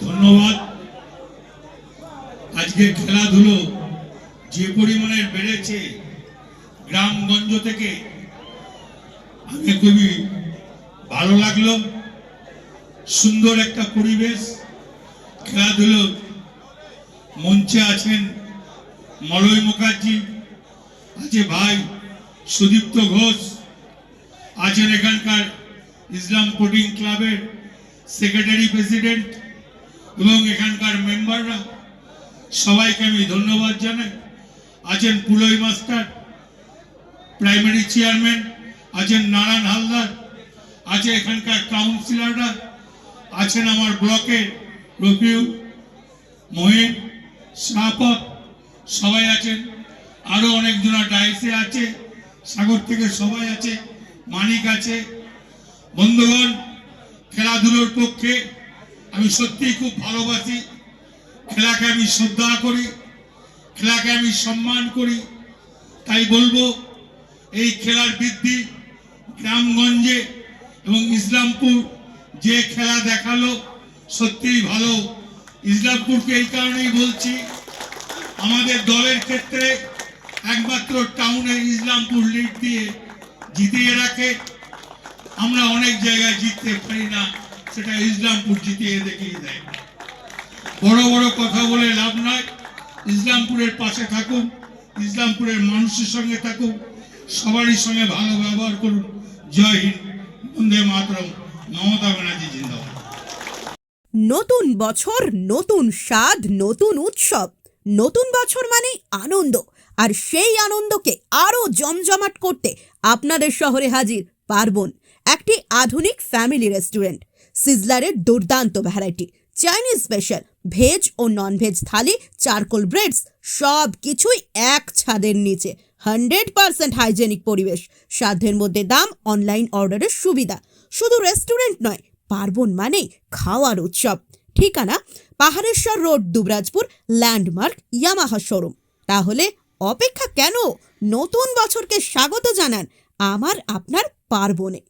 ধন্যবাদ। আজকে খেলাধুলো যে পরিমাণে বেড়েছে গ্রামগঞ্জ থেকে, আমি খুবই ভালো লাগলো। সুন্দর একটা পরিবেশ। খেলাধুলো মঞ্চে আছেন মলয় মুখার্জি, আছে ভাই সুদীপ্ত ঘোষ, আছেন এখানকার ইসলাম স্পোর্টিং ক্লাবের সেক্রেটারি প্রেসিডেন্ট এবং এখানকার মেম্বাররা, সবাইকে আমি ধন্যবাদ জানাই। আছেন পুলই মাস্টার, প্রাইমারি চেয়ারম্যান, আছেন নারায়ণ হালদার, আছে এখানকার কাউন্সিলররা, আছেন আমার ব্লকের রফিউ, মহিন, স্নাপক, সবাই আছেন। আরো অনেকজন ডাইসে আছে, সাগর থেকে সবাই আছে, মানিক আছে। বন্ধুগণ, খেলাধুলোর পক্ষে আমি সত্যিই খুব ভালোবাসি। খেলাকে আমি শ্রদ্ধা করি, খেলাকে আমি সম্মান করি। তাই বলবো, এই খেলার বৃদ্ধি গ্রামগঞ্জে এবং ইসলামপুর যে খেলা দেখালো সত্যিই ভালো। ইসলামপুরকে এই কারণেই বলছি, আমাদের দলের ক্ষেত্রে একমাত্র টাউনের ইসলামপুর লিড দিয়ে জিতিয়ে রাখে। আমরা অনেক জায়গায় জিততে পারি না, সেটা ইসলামপুর জিতিয়ে দেখিয়ে দেয়। বড় বড় কথা বলে লাভ নয়। ইসলামপুরের পাশে থাকুন, ইসলামপুরের মানুষের সঙ্গে থাকুন, সবারই সঙ্গে ভালো ব্যবহার করুন। জয় হিন্দ, বন্দে মাতরম, মমতা ব্যানার্জি জিন্দাবাদ। নতুন বছর, নতুন স্বাদ, নতুন উৎসব। নতুন বছর মানে আনন্দ, আর সেই আনন্দকে আরো জমজমাট করতে আপনাদের শহরে হাজির পার্বণ, একটি আধুনিক ফ্যামিলি রেস্টুরেন্ট। সিজলারের দুর্দান্ত ভ্যারাইটি, চাইনিজ স্পেশাল, ভেজ ও non veg thali, charcoal breads, সব কিছুই এক ছাদের নিচে। 100% হাইজেনিক পরিবেশ, সাধ্যের মধ্যে দাম, অনলাইন অর্ডারের সুবিধা। শুধু রেস্টুরেন্ট নয়, পার্বণ মানেই খাওয়ার উৎসব। ঠিকানা Pahareshwar road, Dubrajpur, landmark Yamaha showroom. তাহলে অপেক্ষা কেন? নতুন বছরকে স্বাগত জানান আমার আপনার পার্বণে।